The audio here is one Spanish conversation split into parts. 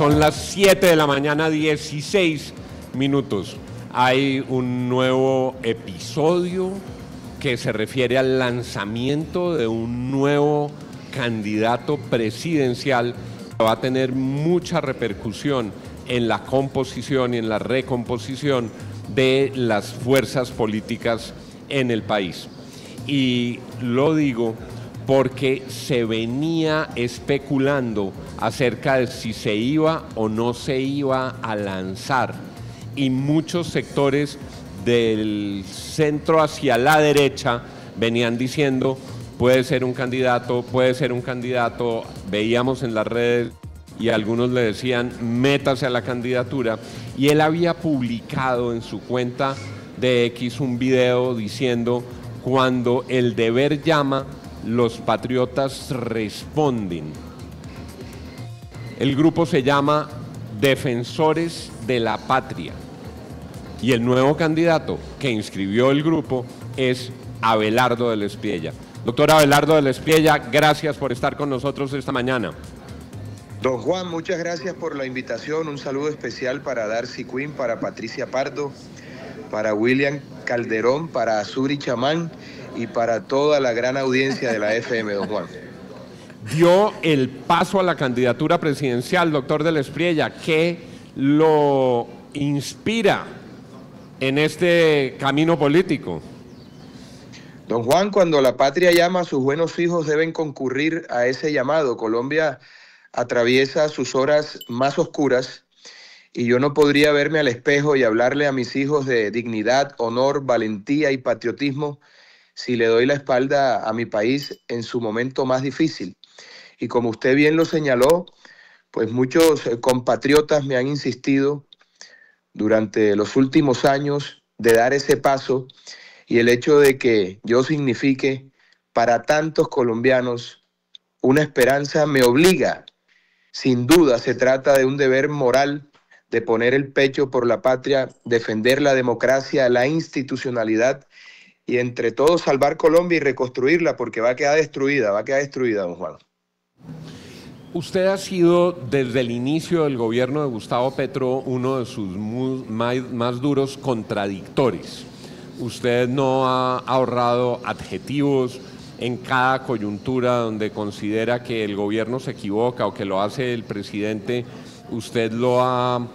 Son las 7 de la mañana, 16 minutos. Hay un nuevo episodio que se refiere al lanzamiento de un nuevo candidato presidencial que va a tener mucha repercusión en la composición y en la recomposición de las fuerzas políticas en el país. Y lo digo porque se venía especulando acerca de si se iba o no se iba a lanzar, y muchos sectores del centro hacia la derecha venían diciendo puede ser un candidato, veíamos en las redes y algunos le decían métase a la candidatura, y él había publicado en su cuenta de X un video diciendo: cuando el deber llama, los patriotas responden. El grupo se llama Defensores de la Patria y el nuevo candidato que inscribió el grupo es Abelardo del Espriella. Doctor Abelardo del Espriella, gracias por estar con nosotros esta mañana. Don Juan, muchas gracias por la invitación. Un saludo especial para Darcy Quinn, para Patricia Pardo, para William Calderón, para Azuri Chamán y para toda la gran audiencia de la FM, don Juan. Dio el paso a la candidatura presidencial, doctor del Espriella. ¿Qué lo inspira en este camino político? Don Juan, cuando la patria llama, sus buenos hijos deben concurrir a ese llamado. Colombia atraviesa sus horas más oscuras y yo no podría verme al espejo y hablarle a mis hijos de dignidad, honor, valentía y patriotismo si le doy la espalda a mi país en su momento más difícil. Y como usted bien lo señaló, pues muchos compatriotas me han insistido durante los últimos años de dar ese paso, y el hecho de que yo signifique para tantos colombianos una esperanza me obliga. Sin duda se trata de un deber moral de poner el pecho por la patria, defender la democracia, la institucionalidad y entre todos salvar Colombia y reconstruirla, porque va a quedar destruida, don Juan. Usted ha sido desde el inicio del gobierno de Gustavo Petro uno de sus más duros contradictores. Usted no ha ahorrado adjetivos en cada coyuntura donde considera que el gobierno se equivoca o que lo hace el presidente. Usted lo ha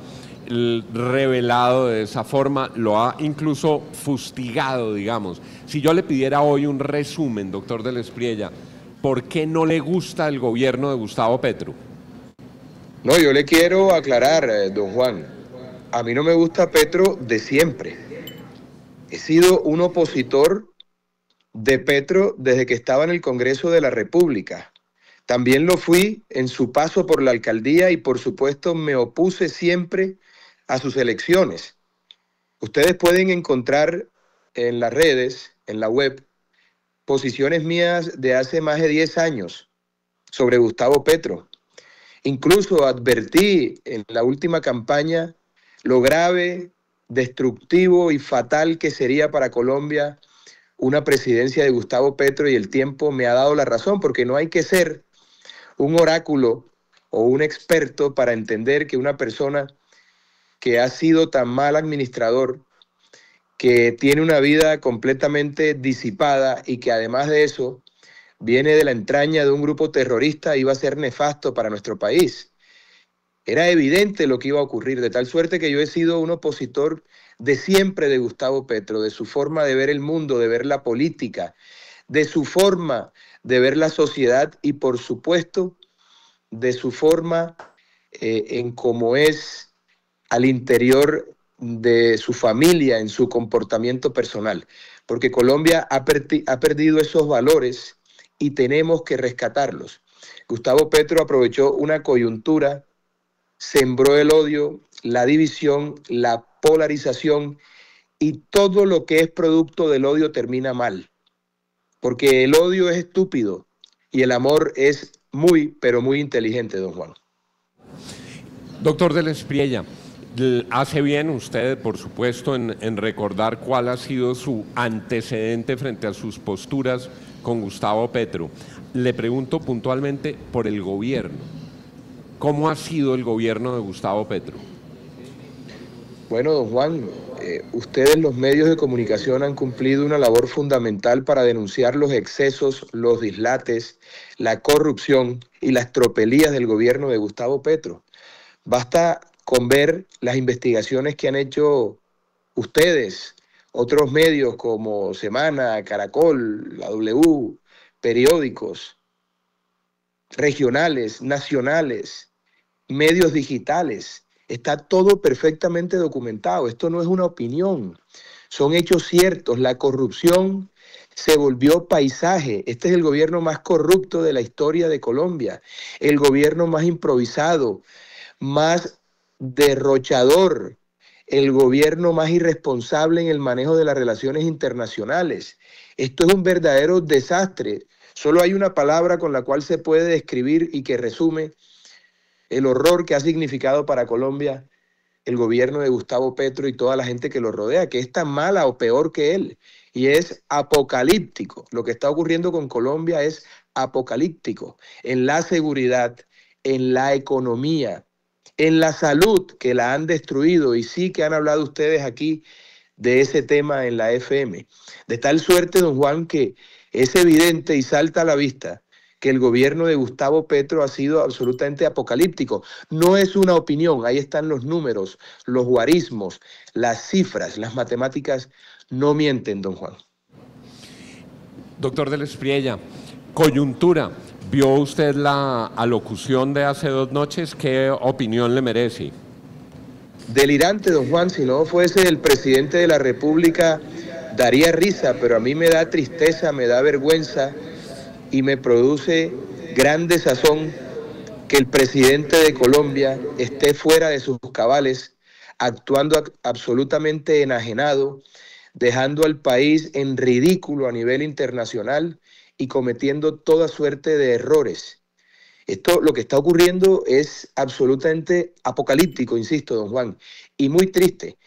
revelado de esa forma, lo ha incluso fustigado, digamos. Si yo le pidiera hoy un resumen, doctor del Espriella, ¿por qué no le gusta el gobierno de Gustavo Petro? No, yo le quiero aclarar, don Juan, a mí no me gusta Petro de siempre. He sido un opositor de Petro desde que estaba en el Congreso de la República. También lo fui en su paso por la alcaldía y por supuesto me opuse siempre a sus elecciones. Ustedes pueden encontrar en las redes, en la web, posiciones mías de hace más de 10 años sobre Gustavo Petro. Incluso advertí en la última campaña lo grave, destructivo y fatal que sería para Colombia una presidencia de Gustavo Petro, y el tiempo me ha dado la razón, porque no hay que ser un oráculo o un experto para entender que una persona que ha sido tan mal administrador, que tiene una vida completamente disipada y que además de eso viene de la entraña de un grupo terrorista, iba a ser nefasto para nuestro país. Era evidente lo que iba a ocurrir, de tal suerte que yo he sido un opositor de siempre de Gustavo Petro, de su forma de ver el mundo, de ver la política, de su forma de ver la sociedad y por supuesto de su forma en cómo es al interior de su familia, en su comportamiento personal, porque Colombia ha perdido esos valores y tenemos que rescatarlos. Gustavo Petro aprovechó una coyuntura, sembró el odio, la división, la polarización, y todo lo que es producto del odio termina mal, porque el odio es estúpido y el amor es muy, pero muy inteligente, don Juan. Doctor del Espriella, hace bien usted, por supuesto, en recordar cuál ha sido su antecedente frente a sus posturas con Gustavo Petro. Le pregunto puntualmente por el gobierno. ¿Cómo ha sido el gobierno de Gustavo Petro? Bueno, don Juan, ustedes los medios de comunicación han cumplido una labor fundamental para denunciar los excesos, los dislates, la corrupción y las tropelías del gobierno de Gustavo Petro. Basta con ver las investigaciones que han hecho ustedes, otros medios como Semana, Caracol, la W, periódicos regionales, nacionales, medios digitales. Está todo perfectamente documentado. Esto no es una opinión, son hechos ciertos. La corrupción se volvió paisaje. Este es el gobierno más corrupto de la historia de Colombia, el gobierno más improvisado, más derrochador, el gobierno más irresponsable en el manejo de las relaciones internacionales. Esto es un verdadero desastre. Solo hay una palabra con la cual se puede describir y que resume el horror que ha significado para Colombia el gobierno de Gustavo Petro y toda la gente que lo rodea, que es tan mala o peor que él, y es apocalíptico. Lo que está ocurriendo con Colombia es apocalíptico en la seguridad, en la economía, en la salud, que la han destruido, y sí que han hablado ustedes aquí de ese tema en la FM. De tal suerte, don Juan, que es evidente y salta a la vista que el gobierno de Gustavo Petro ha sido absolutamente apocalíptico. No es una opinión, ahí están los números, los guarismos, las cifras, las matemáticas no mienten, don Juan. Doctor de la Espriella, coyuntura. ¿Vio usted la alocución de hace 2 noches? ¿Qué opinión le merece? Delirante, don Juan, si no fuese el presidente de la República, daría risa, pero a mí me da tristeza, me da vergüenza y me produce gran desazón que el presidente de Colombia esté fuera de sus cabales, actuando absolutamente enajenado, dejando al país en ridículo a nivel internacional y cometiendo toda suerte de errores. Esto, lo que está ocurriendo es absolutamente apocalíptico, insisto, don Juan, y muy triste.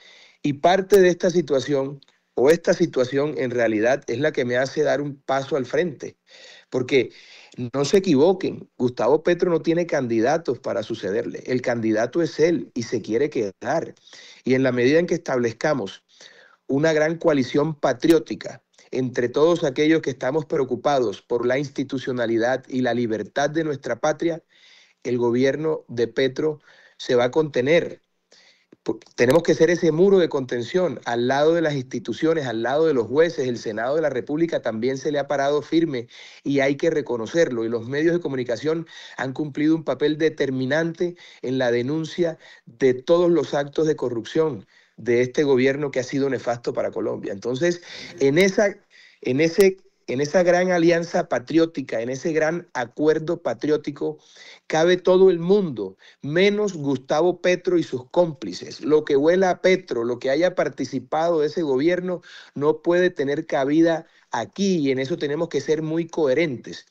Y parte de esta situación, o esta situación en realidad, es la que me hace dar un paso al frente. Porque no se equivoquen, Gustavo Petro no tiene candidatos para sucederle. El candidato es él y se quiere quedar. Y en la medida en que establezcamos una gran coalición patriótica entre todos aquellos que estamos preocupados por la institucionalidad y la libertad de nuestra patria, el gobierno de Petro se va a contener. Tenemos que ser ese muro de contención al lado de las instituciones, al lado de los jueces. El Senado de la República también se le ha parado firme y hay que reconocerlo. Y los medios de comunicación han cumplido un papel determinante en la denuncia de todos los actos de corrupción de este gobierno que ha sido nefasto para Colombia. Entonces, en esa gran alianza patriótica, en ese gran acuerdo patriótico, cabe todo el mundo, menos Gustavo Petro y sus cómplices. Lo que huela a Petro, lo que haya participado de ese gobierno, no puede tener cabida aquí, y en eso tenemos que ser muy coherentes.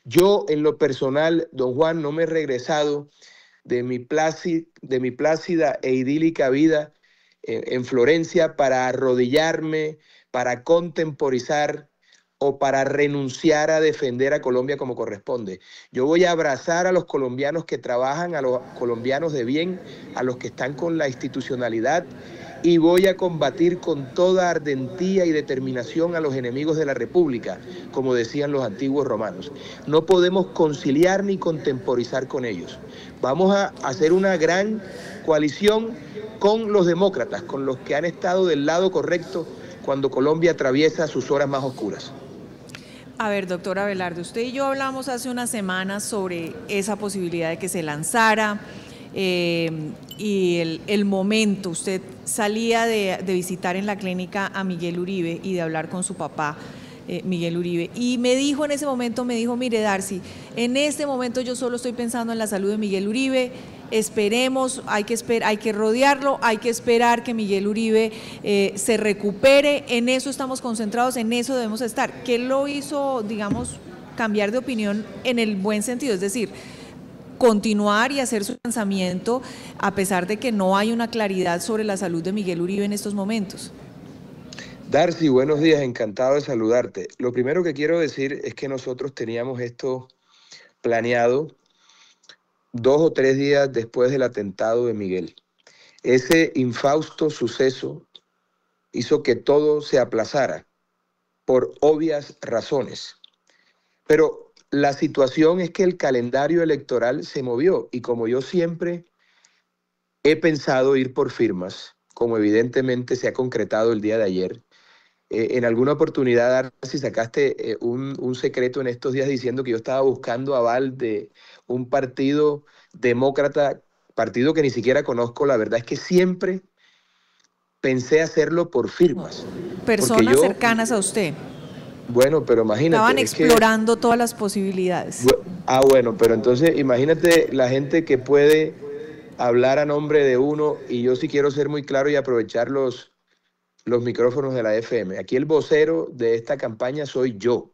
Yo, en lo personal, don Juan, no me he regresado de mi plácida e idílica vida en Florencia para arrodillarme, para contemporizar o para renunciar a defender a Colombia como corresponde. Yo voy a abrazar a los colombianos que trabajan, a los colombianos de bien, a los que están con la institucionalidad, y voy a combatir con toda ardentía y determinación a los enemigos de la República, como decían los antiguos romanos. No podemos conciliar ni contemporizar con ellos. Vamos a hacer una gran coalición con los demócratas, con los que han estado del lado correcto cuando Colombia atraviesa sus horas más oscuras. A ver, doctor Abelardo, usted y yo hablamos hace unas semanas sobre esa posibilidad de que se lanzara y el momento. Usted salía de visitar en la clínica a Miguel Uribe y de hablar con su papá, Miguel Uribe, y me dijo en ese momento, mire Darcy, en este momento yo solo estoy pensando en la salud de Miguel Uribe. Esperemos, hay que rodearlo, hay que esperar que Miguel Uribe se recupere, en eso estamos concentrados, en eso debemos estar. ¿Qué lo hizo, digamos, cambiar de opinión en el buen sentido? Es decir, continuar y hacer su lanzamiento a pesar de que no hay una claridad sobre la salud de Miguel Uribe en estos momentos. Darcy, buenos días, encantado de saludarte. Lo primero que quiero decir es que nosotros teníamos esto planeado 2 o 3 días después del atentado de Miguel. Ese infausto suceso hizo que todo se aplazara por obvias razones. Pero la situación es que el calendario electoral se movió y como yo siempre he pensado ir por firmas, como evidentemente se ha concretado el día de ayer, en alguna oportunidad, si sacaste un secreto en estos días diciendo que yo estaba buscando aval de un partido demócrata, partido que ni siquiera conozco, la verdad es que siempre pensé hacerlo por firmas, porque Personas yo, cercanas a usted bueno, pero estaban imagínate, es que, explorando todas las posibilidades. bueno, pero entonces imagínate la gente que puede hablar a nombre de uno y yo sí quiero ser muy claro y aprovechar los micrófonos de la FM. Aquí el vocero de esta campaña soy yo.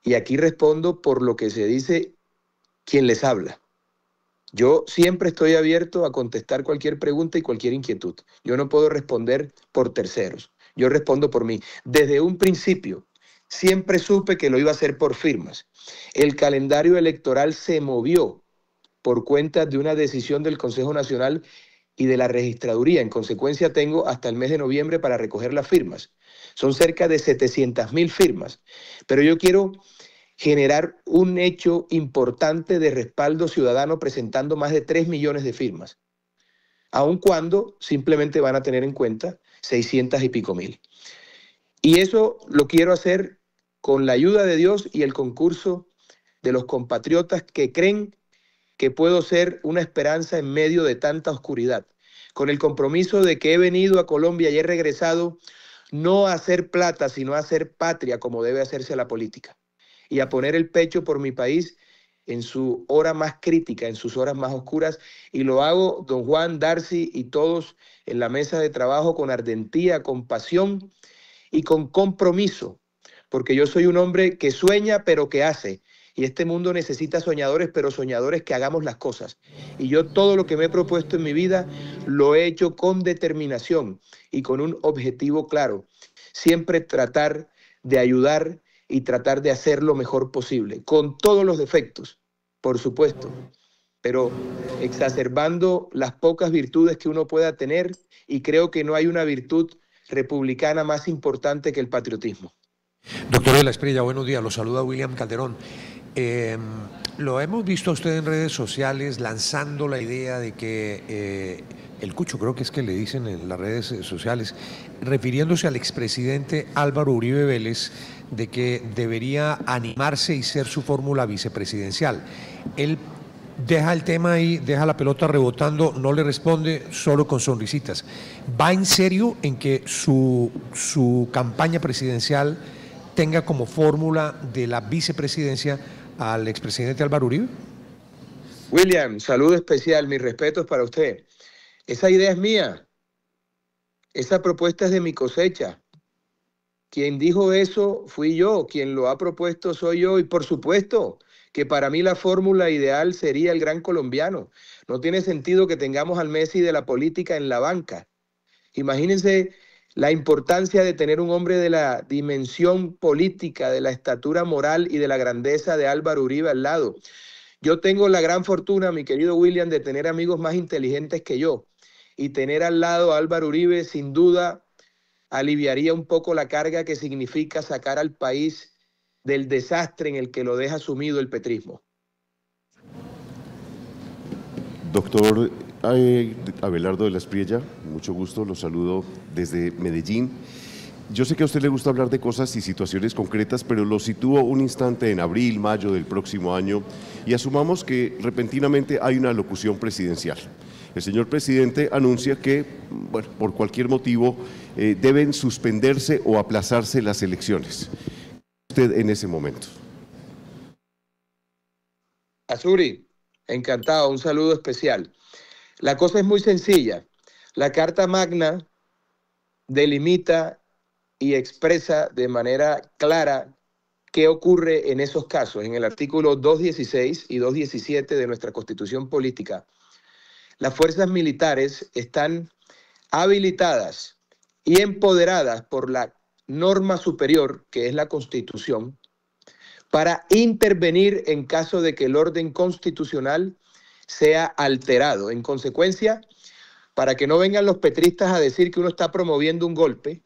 Y aquí respondo por lo que se dice quien les habla. Yo siempre estoy abierto a contestar cualquier pregunta y cualquier inquietud. Yo no puedo responder por terceros. Yo respondo por mí. Desde un principio, siempre supe que lo iba a hacer por firmas. El calendario electoral se movió por cuenta de una decisión del Consejo Nacional y de la registraduría. En consecuencia, tengo hasta el mes de noviembre para recoger las firmas. Son cerca de 700.000 firmas. Pero yo quiero generar un hecho importante de respaldo ciudadano presentando más de 3 millones de firmas, aun cuando simplemente van a tener en cuenta 600 y pico mil. Y eso lo quiero hacer con la ayuda de Dios y el concurso de los compatriotas que creen que puedo ser una esperanza en medio de tanta oscuridad, con el compromiso de que he venido a Colombia y he regresado no a hacer plata, sino a hacer patria como debe hacerse la política, y a poner el pecho por mi país en su hora más crítica, en sus horas más oscuras, y lo hago, don Juan, Darcy y todos en la mesa de trabajo con ardentía, con pasión y con compromiso, porque yo soy un hombre que sueña pero que hace, y este mundo necesita soñadores, pero soñadores que hagamos las cosas. Y yo todo lo que me he propuesto en mi vida lo he hecho con determinación y con un objetivo claro. Siempre tratar de ayudar y tratar de hacer lo mejor posible, con todos los defectos, por supuesto, pero exacerbando las pocas virtudes que uno pueda tener, y creo que no hay una virtud republicana más importante que el patriotismo. Doctor de la Espriella, buenos días, lo saluda William Calderón. Lo hemos visto a usted en redes sociales lanzando la idea de que el Cucho, creo que es que le dicen en las redes sociales, refiriéndose al expresidente Álvaro Uribe Vélez, de que debería animarse y ser su fórmula vicepresidencial. Él deja el tema ahí, deja la pelota rebotando, no le responde, solo con sonrisitas. ¿Va en serio en que su campaña presidencial tenga como fórmula de la vicepresidencia al expresidente Álvaro Uribe? William, saludo especial, mis respetos para usted. Esa idea es mía, esa propuesta es de mi cosecha. Quien dijo eso fui yo, quien lo ha propuesto soy yo, y por supuesto que para mí la fórmula ideal sería el gran colombiano. No tiene sentido que tengamos al Messi de la política en la banca. Imagínense la importancia de tener un hombre de la dimensión política, de la estatura moral y de la grandeza de Álvaro Uribe al lado. Yo tengo la gran fortuna, mi querido William, de tener amigos más inteligentes que yo, y tener al lado a Álvaro Uribe sin duda aliviaría un poco la carga que significa sacar al país del desastre en el que lo deja sumido el petrismo. Doctor Abelardo de la Espriella, mucho gusto, lo saludo desde Medellín. Yo sé que a usted le gusta hablar de cosas y situaciones concretas, pero lo sitúo un instante en abril, mayo del próximo año y asumamos que repentinamente hay una locución presidencial. El señor presidente anuncia que, bueno, por cualquier motivo deben suspenderse o aplazarse las elecciones. ¿Usted en ese momento? Azuri, encantado, un saludo especial. La cosa es muy sencilla. La Carta Magna delimita y expresa de manera clara qué ocurre en esos casos. En el artículo 216 y 217 de nuestra Constitución Política, las fuerzas militares están habilitadas y empoderadas por la norma superior, que es la Constitución, para intervenir en caso de que el orden constitucional sea alterado. En consecuencia, para que no vengan los petristas a decir que uno está promoviendo un golpe,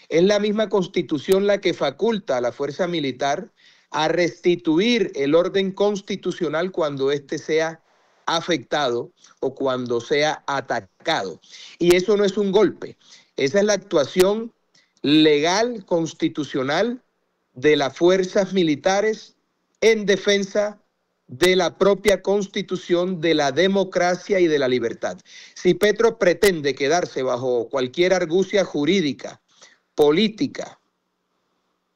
es la misma Constitución la que faculta a la fuerza militar a restituir el orden constitucional cuando éste sea afectado o cuando sea atacado. Y eso no es un golpe, esa es la actuación legal, constitucional de las fuerzas militares en defensa de la propia Constitución, de la democracia y de la libertad. Si Petro pretende quedarse bajo cualquier argucia jurídica, política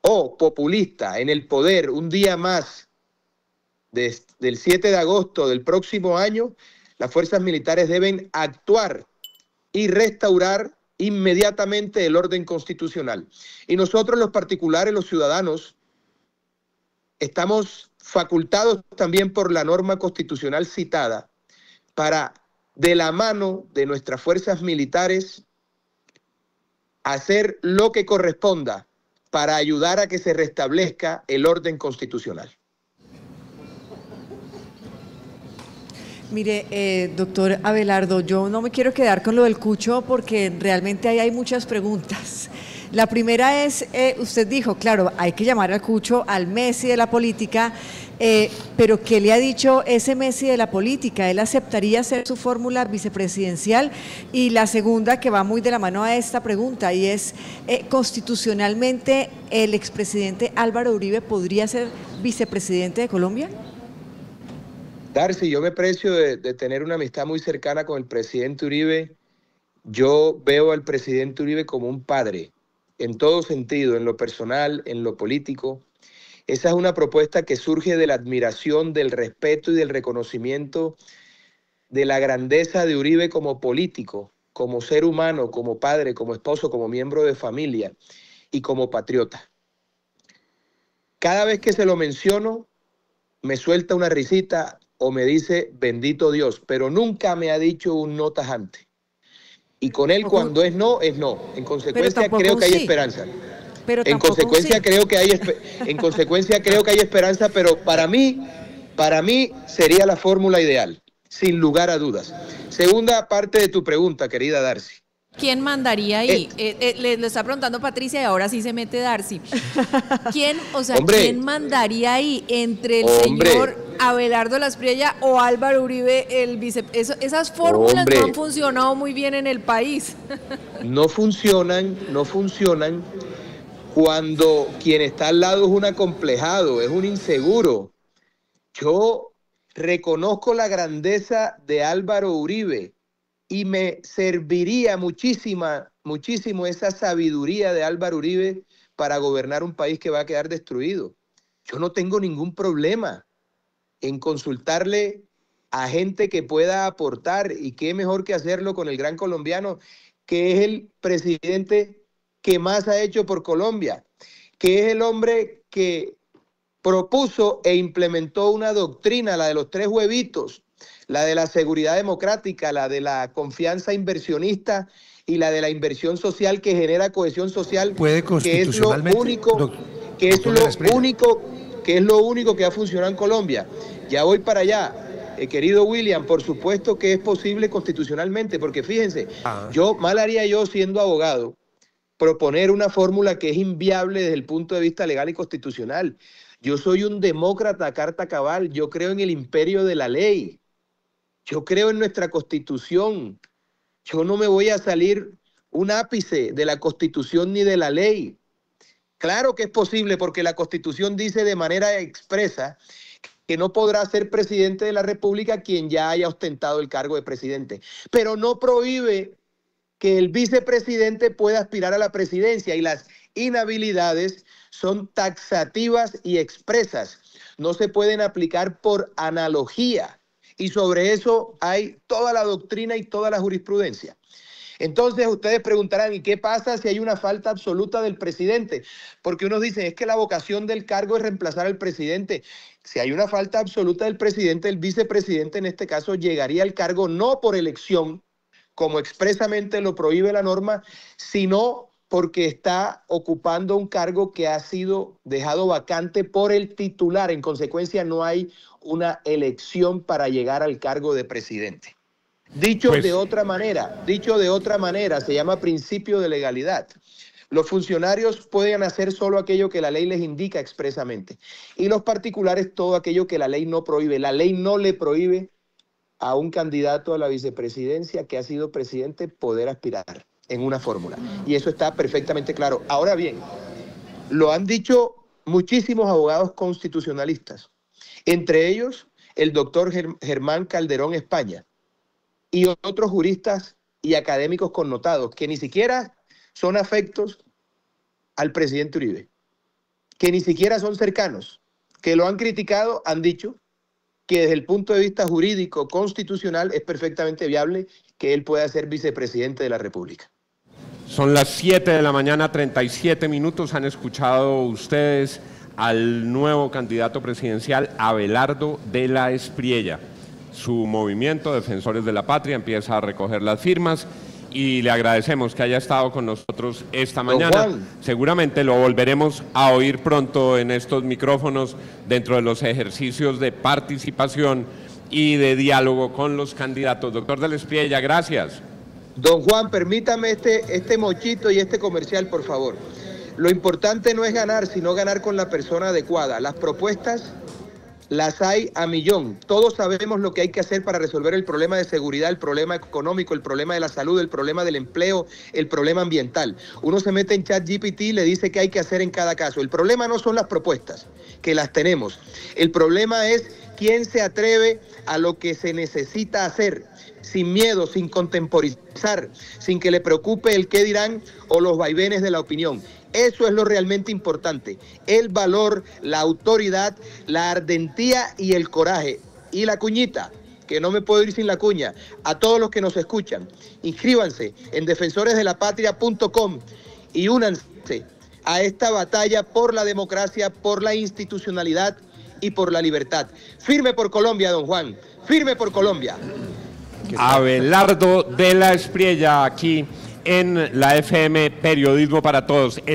o populista en el poder un día más del 7 de agosto del próximo año, las fuerzas militares deben actuar y restaurar inmediatamente el orden constitucional. Y nosotros los particulares, los ciudadanos, estamos facultados también por la norma constitucional citada para, de la mano de nuestras fuerzas militares, hacer lo que corresponda para ayudar a que se restablezca el orden constitucional. Mire, doctor Abelardo, yo no me quiero quedar con lo del Cucho porque realmente ahí hay muchas preguntas. La primera es, usted dijo, claro, hay que llamar al Cucho al Messi de la política, pero ¿qué le ha dicho ese Messi de la política? ¿Él aceptaría ser su fórmula vicepresidencial? Y la segunda, que va muy de la mano a esta pregunta, y es, ¿constitucionalmente el expresidente Álvaro Uribe podría ser vicepresidente de Colombia? Darcy, yo me precio de tener una amistad muy cercana con el presidente Uribe. Yo veo al presidente Uribe como un padre, en todo sentido, en lo personal, en lo político. Esa es una propuesta que surge de la admiración, del respeto y del reconocimiento de la grandeza de Uribe como político, como ser humano, como padre, como esposo, como miembro de familia y como patriota. Cada vez que se lo menciono, me suelta una risita o me dice, bendito Dios, pero nunca me ha dicho un no tajante. Y con él cuando es no, es no. En consecuencia creo que hay esperanza. En consecuencia creo que hay esperanza, pero para mí sería la fórmula ideal, sin lugar a dudas. Segunda parte de tu pregunta, querida Darcy. ¿Quién mandaría ahí? Le está preguntando Patricia y ahora sí se mete Darcy. ¿Quién mandaría ahí entre el señor Abelardo Lasprilla o Álvaro Uribe, el vice? Esas fórmulas no han funcionado muy bien en el país. No funcionan cuando quien está al lado es un acomplejado, es un inseguro. Yo reconozco la grandeza de Álvaro Uribe y me serviría muchísimo esa sabiduría de Álvaro Uribe para gobernar un país que va a quedar destruido. Yo no tengo ningún problema en consultarle a gente que pueda aportar, y qué mejor que hacerlo con el gran colombiano, que es el presidente que más ha hecho por Colombia, que es el hombre que propuso e implementó una doctrina, la de los 3 huevitos, la de la seguridad democrática, la de la confianza inversionista y la de la inversión social que genera cohesión social, que es lo único que ha funcionado en Colombia. Ya voy para allá, querido William, por supuesto que es posible constitucionalmente, porque fíjense, mal haría yo siendo abogado proponer una fórmula que es inviable desde el punto de vista legal y constitucional. Yo soy un demócrata a carta cabal, yo creo en el imperio de la ley. Yo creo en nuestra Constitución. Yo no me voy a salir un ápice de la Constitución ni de la ley. Claro que es posible porque la Constitución dice de manera expresa que no podrá ser presidente de la República quien ya haya ostentado el cargo de presidente. Pero no prohíbe que el vicepresidente pueda aspirar a la presidencia, y las inhabilidades son taxativas y expresas. No se pueden aplicar por analogía. Y sobre eso hay toda la doctrina y toda la jurisprudencia. Entonces ustedes preguntarán, ¿y qué pasa si hay una falta absoluta del presidente? Porque unos dicen, es que la vocación del cargo es reemplazar al presidente. Si hay una falta absoluta del presidente, el vicepresidente en este caso llegaría al cargo no por elección, como expresamente lo prohíbe la norma, sino porque está ocupando un cargo que ha sido dejado vacante por el titular. En consecuencia, no hay una elección para llegar al cargo de presidente. Dicho de otra manera, se llama principio de legalidad. Los funcionarios pueden hacer solo aquello que la ley les indica expresamente y los particulares todo aquello que la ley no prohíbe. La ley no le prohíbe a un candidato a la vicepresidencia que ha sido presidente poder aspirar en una fórmula. Y eso está perfectamente claro. Ahora bien, lo han dicho muchísimos abogados constitucionalistas, entre ellos el doctor Germán Calderón España y otros juristas y académicos connotados que ni siquiera son afectos al presidente Uribe, que ni siquiera son cercanos, que lo han criticado, han dicho que desde el punto de vista jurídico constitucional es perfectamente viable que él pueda ser vicepresidente de la República. Son las 7 de la mañana, 37 minutos. Han escuchado ustedes al nuevo candidato presidencial, Abelardo de la Espriella. Su movimiento, Defensores de la Patria, empieza a recoger las firmas y le agradecemos que haya estado con nosotros esta mañana. Seguramente lo volveremos a oír pronto en estos micrófonos dentro de los ejercicios de participación y de diálogo con los candidatos. Doctor de la Espriella, gracias. Don Juan, permítame este mochito y este comercial, por favor. Lo importante no es ganar, sino ganar con la persona adecuada. Las propuestas las hay a millón. Todos sabemos lo que hay que hacer para resolver el problema de seguridad, el problema económico, el problema de la salud, el problema del empleo, el problema ambiental. Uno se mete en ChatGPT y le dice qué hay que hacer en cada caso. El problema no son las propuestas, que las tenemos. El problema es quién se atreve a lo que se necesita hacer, sin miedo, sin contemporizar, sin que le preocupe el qué dirán o los vaivenes de la opinión. Eso es lo realmente importante, el valor, la autoridad, la ardentía y el coraje. Y la cuñita, que no me puedo ir sin la cuña, a todos los que nos escuchan, inscríbanse en defensoresdelapatria.com y únanse a esta batalla por la democracia, por la institucionalidad y por la libertad. Firme por Colombia, don Juan, firme por Colombia. Abelardo de la Espriella, aquí en la FM Periodismo para Todos.